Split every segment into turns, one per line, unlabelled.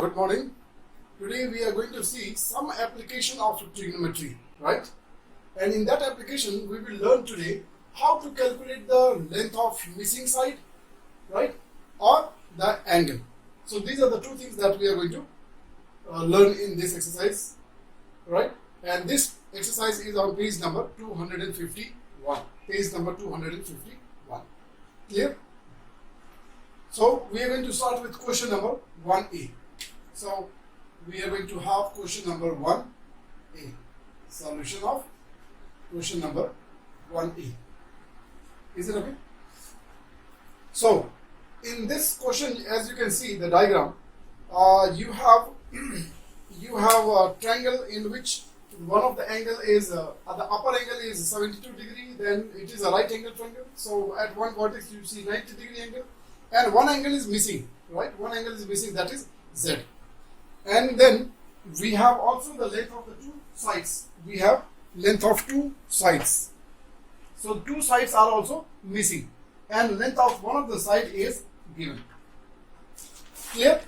Good morning. Today we are going to see some application of trigonometry, right? And in that application we will learn today how to calculate the length of missing side, right? Or the angle. So these are the two things that we are going to learn in this exercise, right? And this exercise is on page number 251. Page number 251. Clear? So we are going to start with question number 1A. So we are going to have question number 1A. Solution of question number 1A. Is it okay? So in this question, as you can see the diagram, you have a triangle in which one of the angle is the upper angle is 72 degree, then it is a right angle triangle. So at one vertex you see 90 degree angle, and one angle is missing, right? One angle is missing, that is Z. And then we have also the length of the two sides. We have length of two sides. So two sides are also missing, and length of one of the side is given. Clear?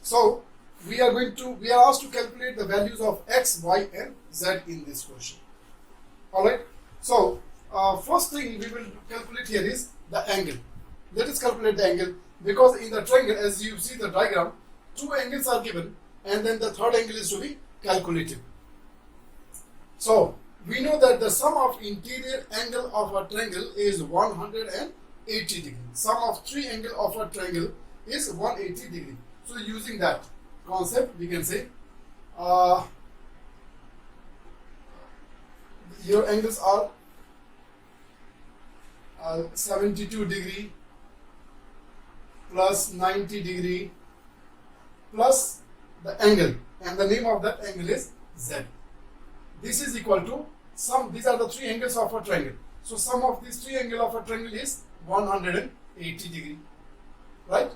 So we are asked to calculate the values of x, y, and z in this question. Alright. So first thing we will calculate here is the angle. Let us calculate the angle, because in the triangle, as you see the diagram, two angles are given and then the third angle is to be calculated. So we know that the sum of interior angle of a triangle is 180 degree. Sum of three angle of a triangle is 180 degree. So using that concept, we can say your angles are 72 degree plus 90 degree plus the angle, and the name of that angle is Z. This is equal to sum. These are the three angles of a triangle. So sum of these three angles of a triangle is 180 degree, right?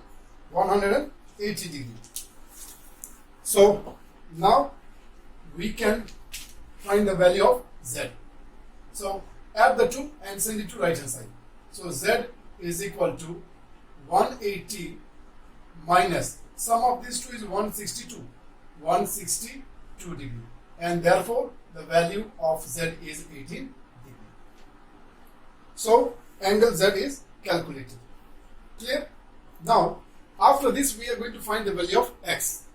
180 degree. So now we can find the value of Z. So add the two and send it to right hand side. So Z is equal to 180 minus sum of these two is 162 degree, and therefore the value of Z is 18 degree. So angle Z is calculated. Clear? Now after this we are going to find the value of x,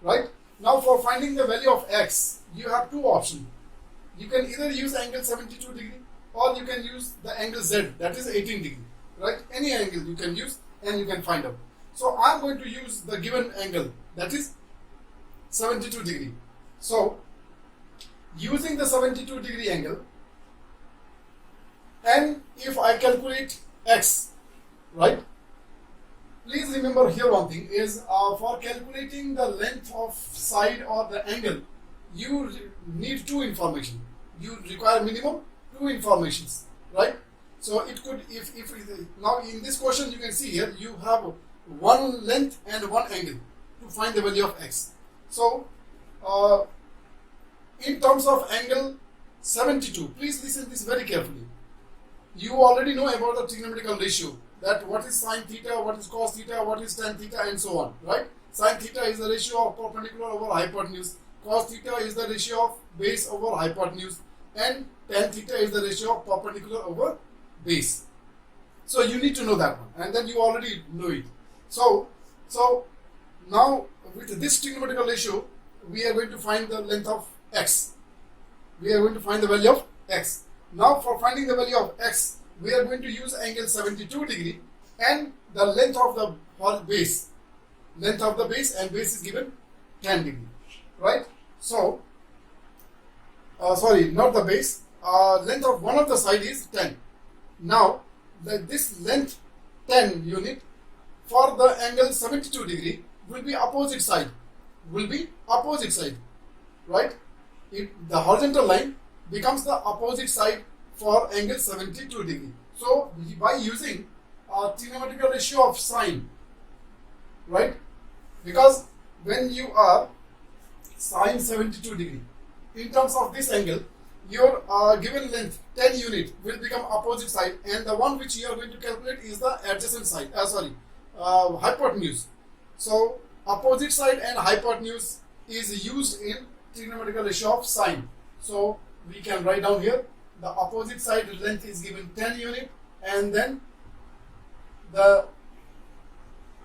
right? Now for finding the value of x, you have two options. You can either use angle 72 degree or you can use the angle Z, that is 18 degree, right? Any angle you can use and you can find out. So I am going to use the given angle, that is 72 degree. So using the 72 degree angle, and if I calculate x, right? Please remember here one thing is for calculating the length of side or the angle, you need two information. You require minimum two informations, right? So it could, if now in this question you can see here you have one length and one angle to find the value of x. So in terms of angle 72, please listen this very carefully. You already know about the trigonometrical ratio, that what is sine theta, what is cos theta, what is tan theta, and so on, right? Sine theta is the ratio of perpendicular over hypotenuse, cos theta is the ratio of base over hypotenuse, and tan theta is the ratio of perpendicular over base. So you need to know that one, and then you already know it. So now with this trigonometrical ratio, we are going to find the length of x. We are going to find the value of x. Now for finding the value of x, we are going to use angle 72 degree and the length of the base. Length of the base, and base is given 10 degree, right? So sorry, not the base. Length of one of the side is 10. Now this length 10 unit for the angle 72 degree will be opposite side. Right? The horizontal line becomes the opposite side for angle 72 degree. So by using a trigonometrical ratio of sine, right? Because when you are sine 72 degree, in terms of this angle, your given length 10 unit will become opposite side, and the one which you are going to calculate is the adjacent side, hypotenuse. So opposite side and hypotenuse is used in trigonometrical ratio of sine. So we can write down here the opposite side length is given 10 unit and then the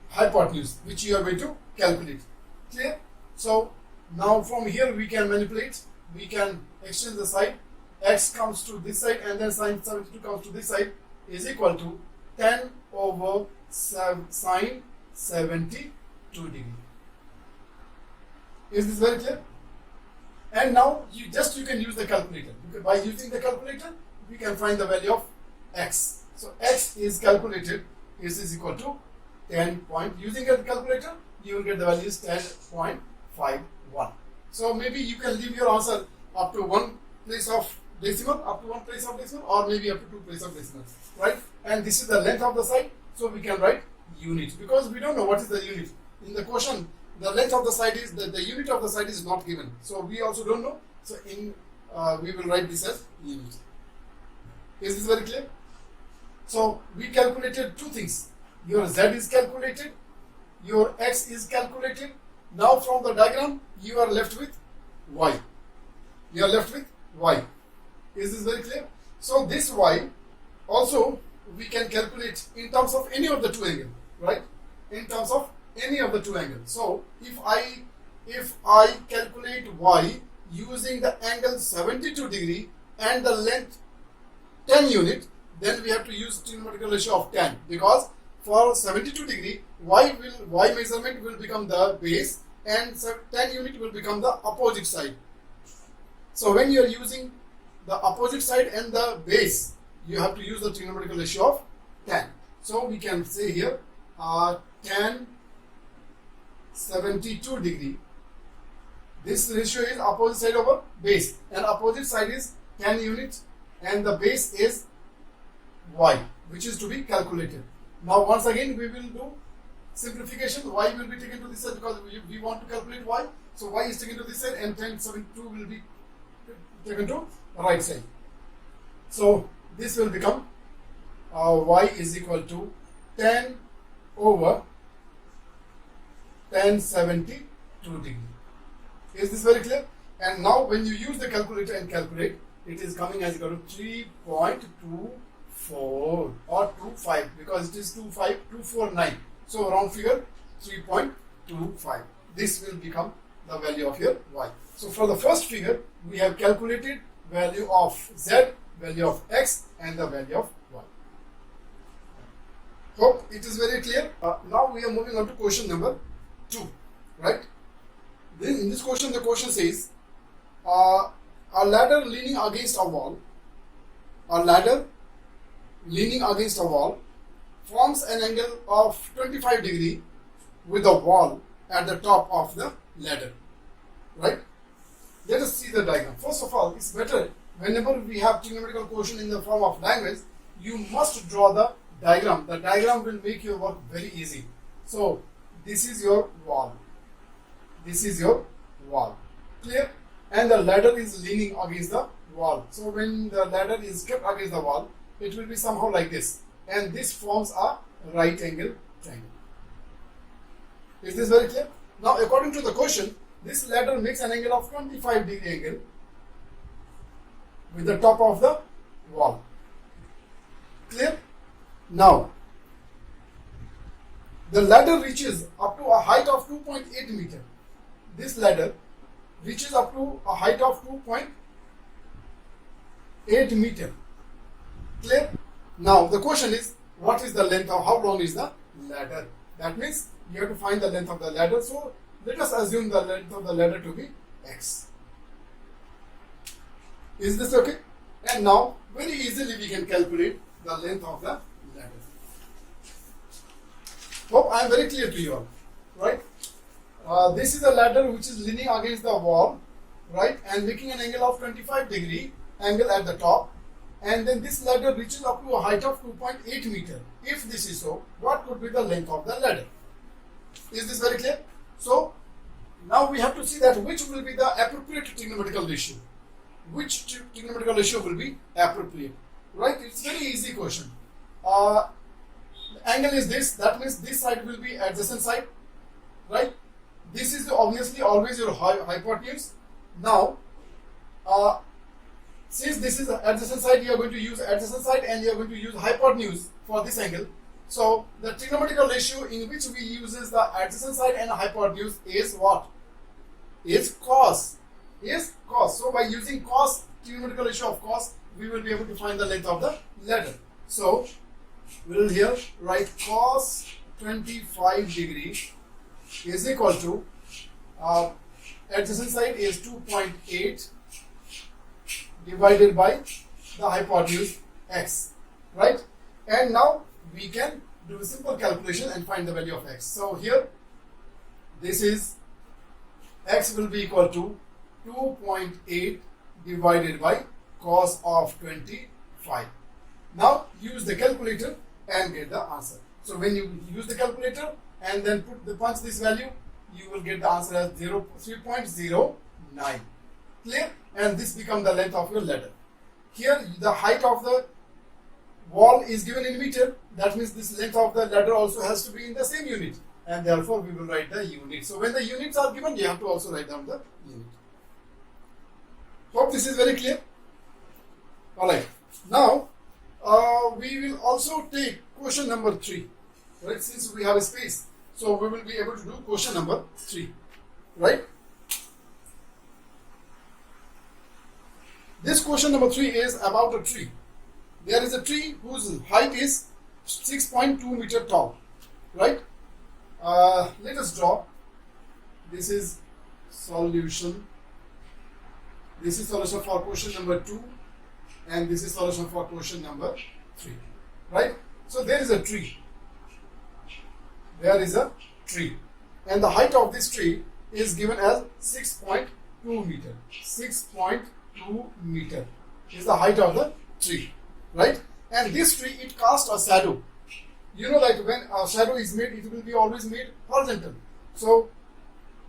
hypotenuse which you are going to calculate. Clear? So now from here we can manipulate, we can exchange the side. X comes to this side and then sine 72 comes to this side is equal to 10 over sine 72 degree. Is this very clear? And now you can use the calculator. By using the calculator, we can find the value of x. So x is calculated is equal to 10 point. Using a calculator, you will get the value is 10.51. So maybe you can leave your answer up to one place of decimal, or maybe up to two places of decimal, right? And this is the length of the side, so we can write unit because we don't know what is the unit. In the question, the length of the side is the unit of the side is not given, so we also don't know. So we will write this as unit. Is this very clear? So we calculated two things. Your z is calculated, your x is calculated. Now from the diagram, you are left with y. You are left with y. Is this very clear? So this y also we can calculate in terms of any of the two angles, right? In terms of any of the two angles. So if I calculate y using the angle 72 degree and the length 10 unit, then we have to use trigonometrical ratio of 10 because for 72 degree y measurement will become the base and 10 unit will become the opposite side. So when you are using the opposite side and the base, you have to use the trigonometrical ratio of 10. So we can say here 10 72 degree. This ratio is opposite side over base, and opposite side is 10 units and the base is y, which is to be calculated. Now once again we will do simplification. Y will be taken to this side because we want to calculate y. So y is taken to this side and 1072 will be taken to the right side. So this will become y is equal to 10 over 1072 degree. Is this very clear? And now when you use the calculator and calculate, it is coming as equal to 3.24 or 25 because it is 25249. So round figure 3.25. This will become the value of your y. So for the first figure, we have calculated value of z, value of x, and the value of y. Hope it is very clear. Now we are moving on to question number 2, right? Then in this question, the question says, a ladder leaning against a wall, forms an angle of 25 degree with a wall at the top of the ladder, right? Let us see the diagram. First of all, it's better whenever we have trigonometrical question in the form of language, you must draw the diagram. The diagram will make your work very easy. So this is your wall. This is your wall. Clear? And the ladder is leaning against the wall. So when the ladder is kept against the wall, it will be somehow like this. And this forms a right angle triangle. Is this very clear? Now according to the question, this ladder makes an angle of 25 degree angle with the top of the wall. Clear? Now, the ladder reaches up to a height of 2.8 meter. This ladder reaches up to a height of 2.8 meter. Clear? Now, the question is, what is the length of, how long is the ladder? That means you have to find the length of the ladder. So, let us assume the length of the ladder to be x. Is this okay? And now, very easily we can calculate the length of the ladder. Hope I am very clear to you all, right? This is a ladder which is leaning against the wall, right, and making an angle of 25 degree angle at the top, and then this ladder reaches up to a height of 2.8 meter. If this is so, what could be the length of the ladder? Is this very clear? So now we have to see that which will be the appropriate trigonometrical ratio. Which trigonometrical ratio will be appropriate, right? It's very easy question. The angle is this, that means this side will be adjacent side, right? This is obviously always your hypotenuse. Now, since this is adjacent side, you are going to use adjacent side and you are going to use hypotenuse for this angle. So the trigonometrical ratio in which we uses the adjacent side and hypotenuse is what? Is cos. Is cos. So by using cos, trigonometrical ratio of cos, we will be able to find the length of the ladder. So we will here write cos 25 degrees is equal to adjacent side is 2.8 divided by the hypotenuse x, right? And now we can do a simple calculation and find the value of x. So here this is x will be equal to 2.8 divided by cos of 25. Now use the calculator and get the answer. So when you use the calculator and then punch this value, you will get the answer as 3.09. Clear? And this becomes the length of your ladder. Here the height of the wall is given in meter. That means this length of the ladder also has to be in the same unit, and therefore we will write the unit. So when the units are given, you have to also write down the unit. Hope this is very clear. Alright, now we will also take question number 3, right? Since we have a space, so we will be able to do question number 3, right? This question number 3 is about a tree. There is a tree whose height is 6.2 meter tall, right? Let us draw. This is solution. This is solution for question number 2, and this is solution for question number 3, right? So there is a tree. There is a tree, and the height of this tree is given as 6.2 meter. 6.2 meter is the height of the tree, right? And this tree, it casts a shadow. You know, like when a shadow is made, it will be always made horizontal. So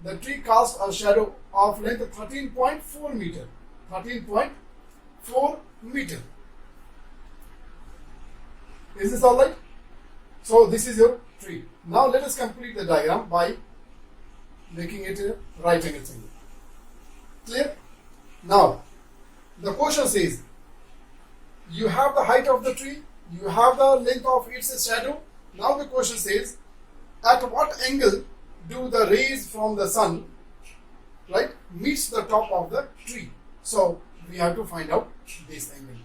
the tree casts a shadow of length of 13.4 meter. 13.4 meter. Is this all right? So this is your tree. Now let us complete the diagram by making it a right angle triangle. Clear? Now the question says, you have the height of the tree, you have the length of its shadow. Now the question says, at what angle do the rays from the sun, right, meets the top of the tree? So we have to find out this angle.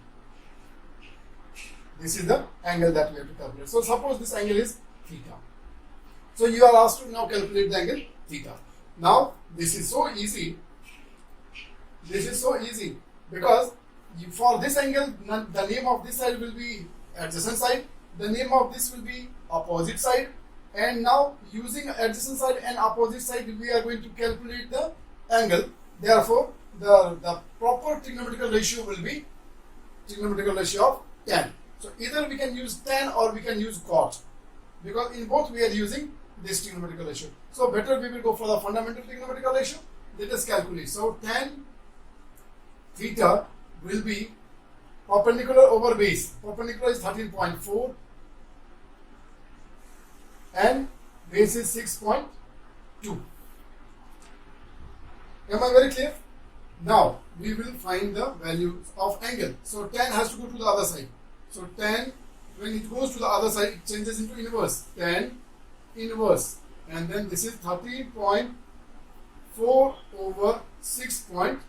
This is the angle that we have to calculate. So suppose this angle is theta. So you are asked to now calculate the angle theta. Now this is so easy. This is so easy because for this angle, the name of this side will be adjacent side, the name of this will be opposite side, and now using adjacent side and opposite side, we are going to calculate the angle. Therefore, the proper trigonometrical ratio will be trigonometrical ratio of tan. So either we can use tan or we can use cot, because in both we are using this trigonometrical ratio. So better we will go for the fundamental trigonometrical ratio. Let us calculate. So tan theta will be perpendicular over base. Perpendicular is 13.4 and base is 6.2. Am I very clear? Now we will find the value of angle. So tan has to go to the other side. So tan, when it goes to the other side, it changes into inverse. Tan inverse, and then this is 13.4 over 6.2.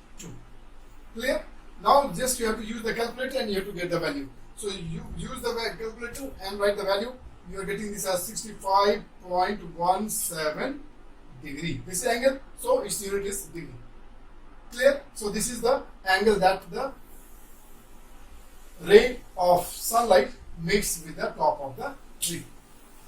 Clear? Now just you have to use the calculator and you have to get the value. So you use the calculator and write the value. You are getting this as 65.17 degree. This is angle, so its unit is degree. Clear? So this is the angle that the ray of sunlight meets with the top of the tree.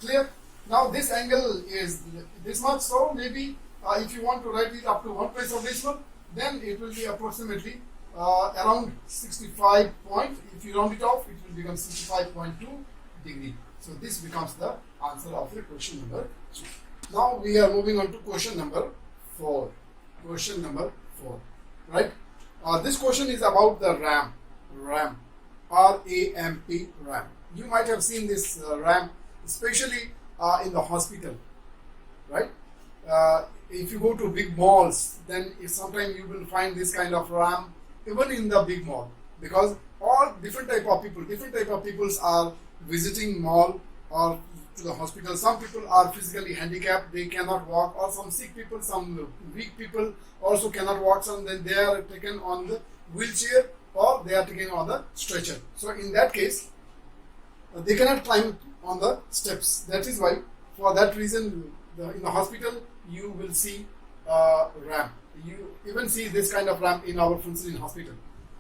Clear? Now this angle is this much, so maybe if you want to write it up to one place of decimal, then it will be approximately around 65 point. If you round it off, it will become 65.2 degree. So this becomes the answer of the question number 2. Now we are moving on to question number 4. Question number 4, right? This question is about the ramp. Ramp, R-A-M-P, ramp. You might have seen this ramp, especially in the hospital, right? if you go to big malls, then sometimes you will find this kind of ramp even in the big mall, because all different type of peoples are visiting mall or to the hospital. Some people are physically handicapped, they cannot walk, or some sick people, some weak people also cannot walk, some then they are taken on the wheelchair or they are taken on the stretcher. So in that case, they cannot climb on the steps. That is why, for that reason, in the hospital you will see ramp. You even see this kind of ramp in our Funsilin hospital,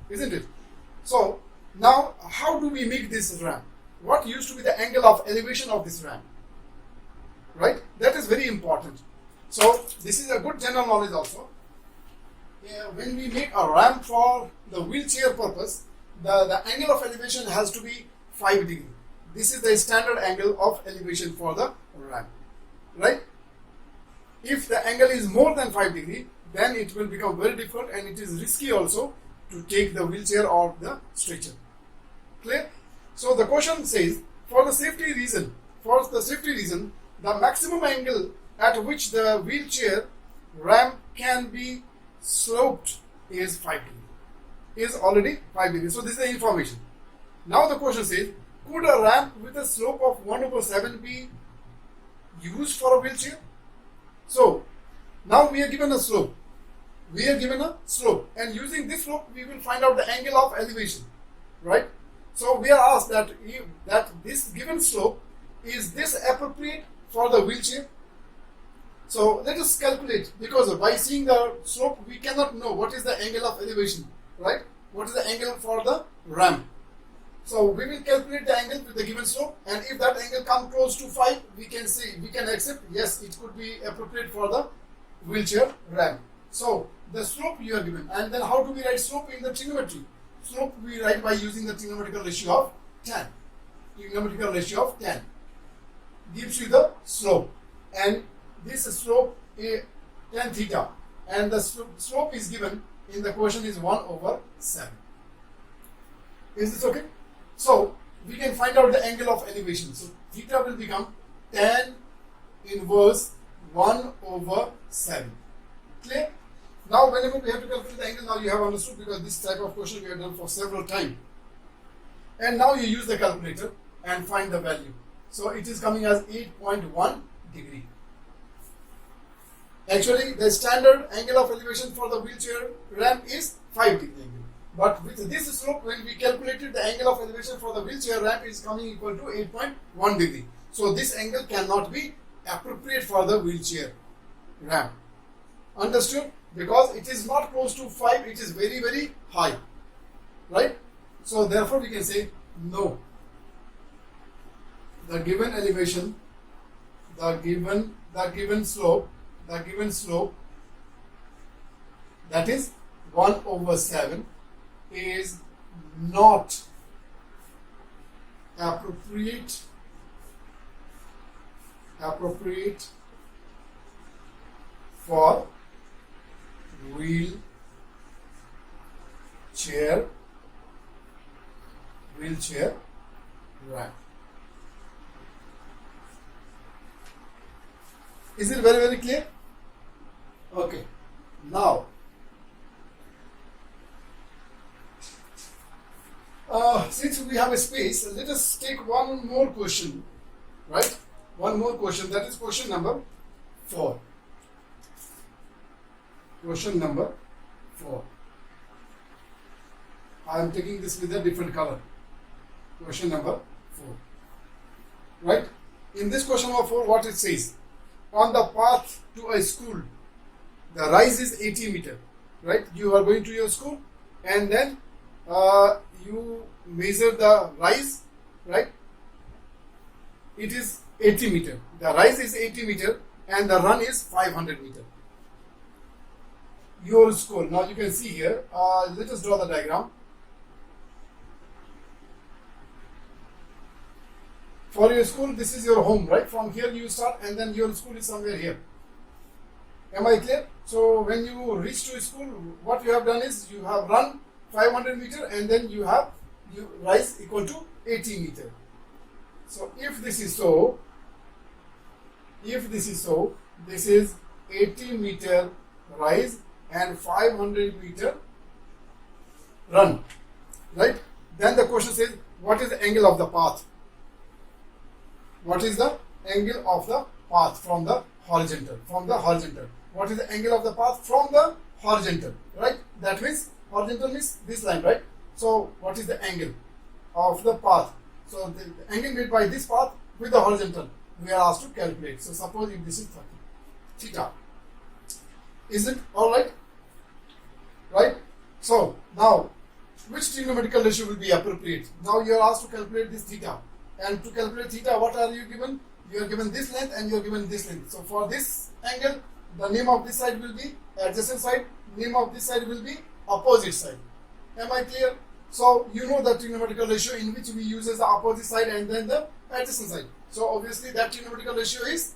isn't it? So now, how do we make this ramp? What used to be the angle of elevation of this ramp? Right? That is very important. So this is a good general knowledge also. When we make a ramp for the wheelchair purpose, the angle of elevation has to be 5 degrees. This is the standard angle of elevation for the ramp. Right? If the angle is more than 5 degrees, then it will become very difficult and it is risky also to take the wheelchair or the stretcher. Clear? So the question says, for the safety reason, the maximum angle at which the wheelchair ramp can be sloped is 5 degrees. Is already 5 degrees. So this is the information. Now the question says, could a ramp with a slope of 1/7 be used for a wheelchair? So now we are given a slope. And using this slope we will find out the angle of elevation, right? So we are asked that this given slope, is this appropriate for the wheelchair? So let us calculate, because by seeing the slope we cannot know what is the angle of elevation, right? What is the angle for the ramp? So we will calculate the angle with the given slope, and if that angle comes close to 5, we can accept, yes, it could be appropriate for the wheelchair ramp. So the slope you are given, and then how do we write slope in the trigonometry? Slope we write by using the trigonometrical ratio of 10. Trigonometrical ratio of 10 gives you the slope, and this slope is tan theta, and the slope is given in the question is 1/7. Is this okay? So we can find out the angle of elevation. So theta will become tan inverse 1/7. Clear? Now whenever we have to calculate the angle, now you have understood, because this type of question we have done for several times. And now you use the calculator and find the value. So it is coming as 8.1 degree. Actually, the standard angle of elevation for the wheelchair ramp is 5 degree angle. But with this slope, when we calculated the angle of elevation for the wheelchair ramp is coming equal to 8.1 degree. So this angle cannot be appropriate for the wheelchair ramp. Understood? Because it is not close to 5, it is very, very high. Right? So therefore we can say no. The given elevation, the given slope, that is 1/7, is not appropriate for wheelchair ramp. Is it very, very clear? Okay. Now, since we have a space, let us take one more question, right? One more question, that is question number 4. Question number 4. I am taking this with a different color. Question number 4. Right? In this question number 4, what it says? On the path to a school, the rise is 80 meter. Right? You are going to your school, and then you measure the rise. Right? It is 80 meter. The rise is 80 meter, and the run is 500 meter. Your school. Now you can see here. Let us draw the diagram. For your school, this is your home, right? From here you start, and then your school is somewhere here. Am I clear? So when you reach to school, what you have done is you have run 500 meter, and then you rise equal to 80 meter. So if this is so, this is 80 meter rise and 500 meter run, right? Then the question says, what is the angle of the path? What is the angle of the path from the horizontal? From the horizontal. What is the angle of the path from the horizontal, right? That means horizontal means this line, right? So what is the angle of the path? So the angle made by this path with the horizontal, we are asked to calculate. So suppose if this is 30, theta. Is it alright? Right? So now, which trigonometrical ratio will be appropriate? Now you are asked to calculate this theta. And to calculate theta, what are you given? You are given this length and you are given this length. So for this angle, the name of this side will be adjacent side, name of this side will be opposite side. Am I clear? So you know the trigonometrical ratio in which we use as the opposite side and then the adjacent side. So obviously that trigonometrical ratio is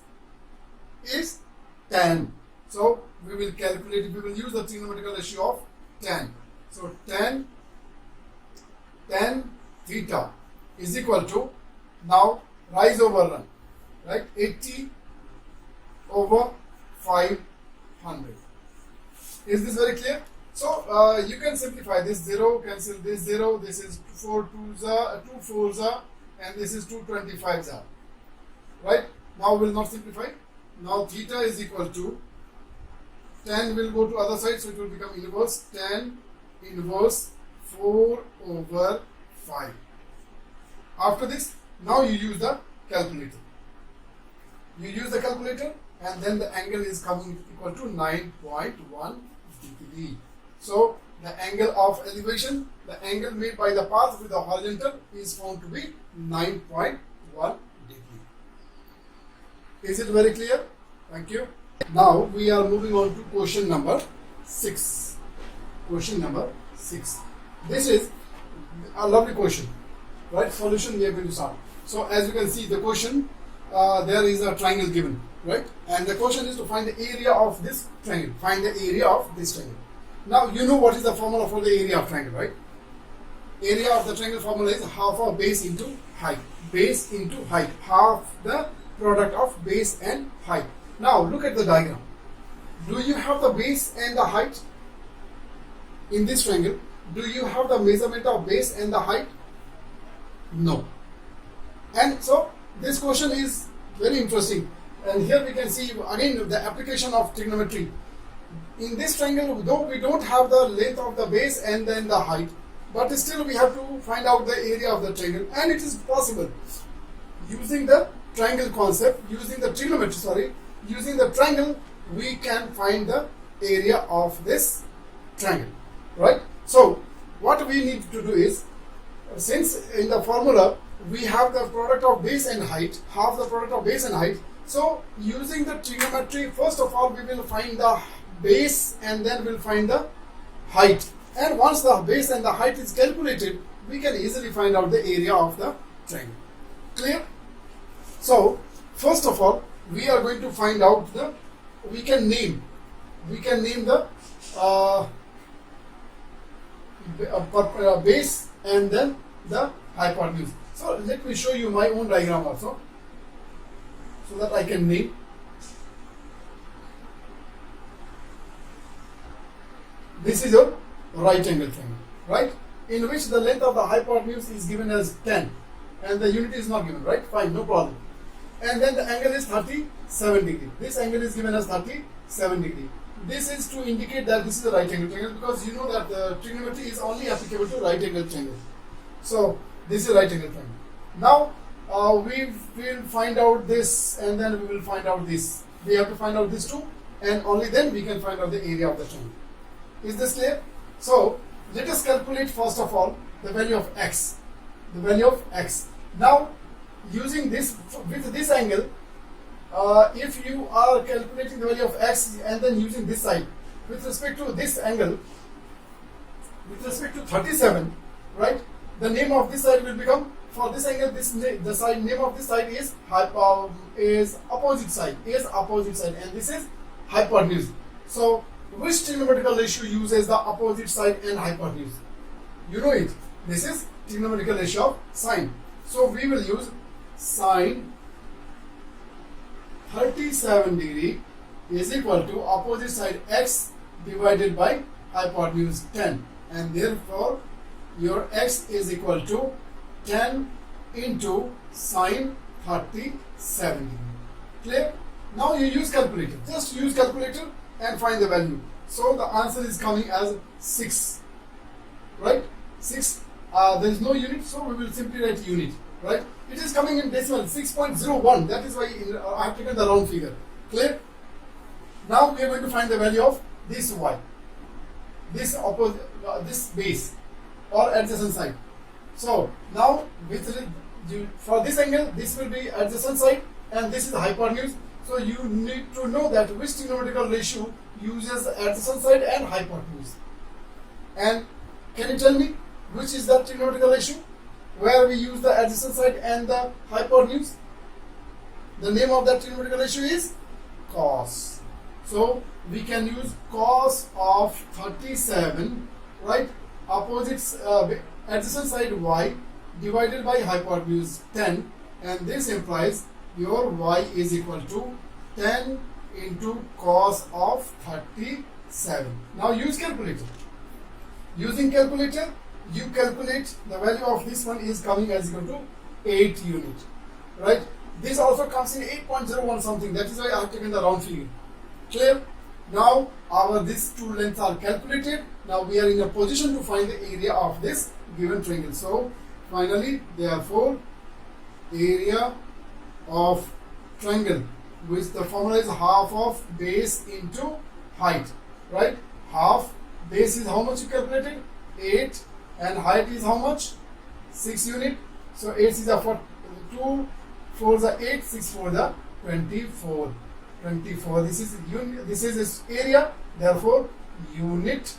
tan. So we will calculate it. We will use the trigonometrical ratio of tan. So tan theta is equal to, now rise over run, right? 80 over 500. Is this very clear? So you can simplify this 0, cancel this 0. This is 4 2s are 2 4s are, and this is 2 25s are. Right? Now we will not simplify. Now theta is equal to, tan will go to other side, so it will become inverse. Tan inverse 4 over 5. After this, now you use the calculator. You use the calculator and then the angle is coming equal to 9.1 degree. So the angle of elevation, the angle made by the path with the horizontal is found to be 9.1 degree. Is it very clear? Thank you. Now we are moving on to question number 6. Question number 6. This is a lovely question, right? Solution we are going to solve. So as you can see the question, there is a triangle given, right? And the question is to find the area of this triangle. Find the area of this triangle. Now you know what is the formula for the area of triangle, right? Area of the triangle formula is half of base into height. Base into height. Half the product of base and height. Now look at the diagram. Do you have the base and the height in this triangle? Do you have the measurement of base and the height? No. And so this question is very interesting. And here we can see again the application of trigonometry. In this triangle, though we don't have the length of the base and then the height, but still we have to find out the area of the triangle, and it is possible using the triangle concept, using the trigonometry, using the triangle, we can find the area of this triangle, right? So what we need to do is, since in the formula we have the product of base and height, half the product of base and height, so using the trigonometry, first of all we will find the base and then we'll find the height. And once the base and the height is calculated, we can easily find out the area of the triangle. Clear? So first of all, we are going to find out the, we can name the base and then the hypotenuse. So let me show you my own diagram also, so that I can name. This is your right angle triangle, right? In which the length of the hypotenuse is given as 10 and the unit is not given, right? Fine, no problem. And then the angle is 37 degree. This angle is given as 37 degree. This is to indicate that this is a right angle triangle, because you know that the trigonometry is only applicable to right angle triangle. So this is right angle triangle. Now we will find out this and then we will find out this. We have to find out these two and only then we can find out the area of the triangle. Is this clear? So let us calculate first of all the value of x. The value of x. Now using this, with this angle, if you are calculating the value of x and then using this side with respect to this angle, with respect to 37, right? The name of this side will become, for this angle, the side name of this side is opposite side, and this is hypotenuse. So which trigonometrical ratio uses the opposite side and hypotenuse? You know it. This is trigonometrical ratio of sine. So we will use sine 37 degree is equal to opposite side x divided by hypotenuse 10, and therefore your x is equal to 10 into sine 37 degree. Clear? Now you use calculator. Just use calculator and find the value. So the answer is coming as 6. Right? 6. There is no unit, so we will simply write unit. Right? It is coming in decimal 6.01. That is why I have taken the round figure. Clear? Now we are going to find the value of this y, this this base or adjacent side. So now for this angle, this will be adjacent side and this is the hypotenuse. So you need to know that which trigonometrical ratio uses adjacent side and hypotenuse. And can you tell me which is the trigonometrical ratio where we use the adjacent side and the hypotenuse? The name of that trigonometrical ratio is cos. So we can use cos of 37, right? Opposites adjacent side y divided by hypotenuse 10, and this implies your y is equal to 10 into cos of 37. Now use calculator. Using calculator, you calculate the value of this one is coming as equal to 8 unit, right? This also comes in 8.01 something. That is why I have taken the round figure. Clear? Now these two lengths are calculated. Now we are in a position to find the area of this given triangle. So finally, therefore, area of triangle, which the formula is half of base into height, right? Half base is how much you calculated? 8, and height is how much? 6 unit. So 8 is a 2, 4 is a 8, 6 4 the 24. 24. This is unit. This is its area. Therefore, unit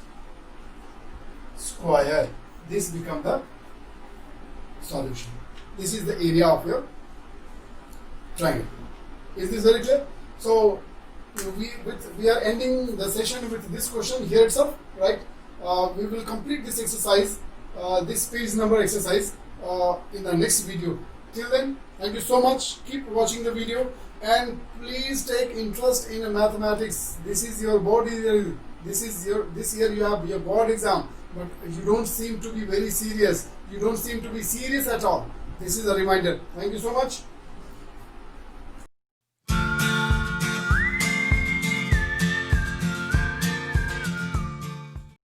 square. This becomes the solution. This is the area of your triangle. Is this very clear? So we are ending the session with this question here itself, right? We will complete this exercise, this page number exercise, in the next video. Till then, thank you so much. Keep watching the video and please take interest in mathematics. This is your board year. This year you have your board exam, but you don't seem to be very serious. You don't seem to be serious at all. This is a reminder. Thank you so much.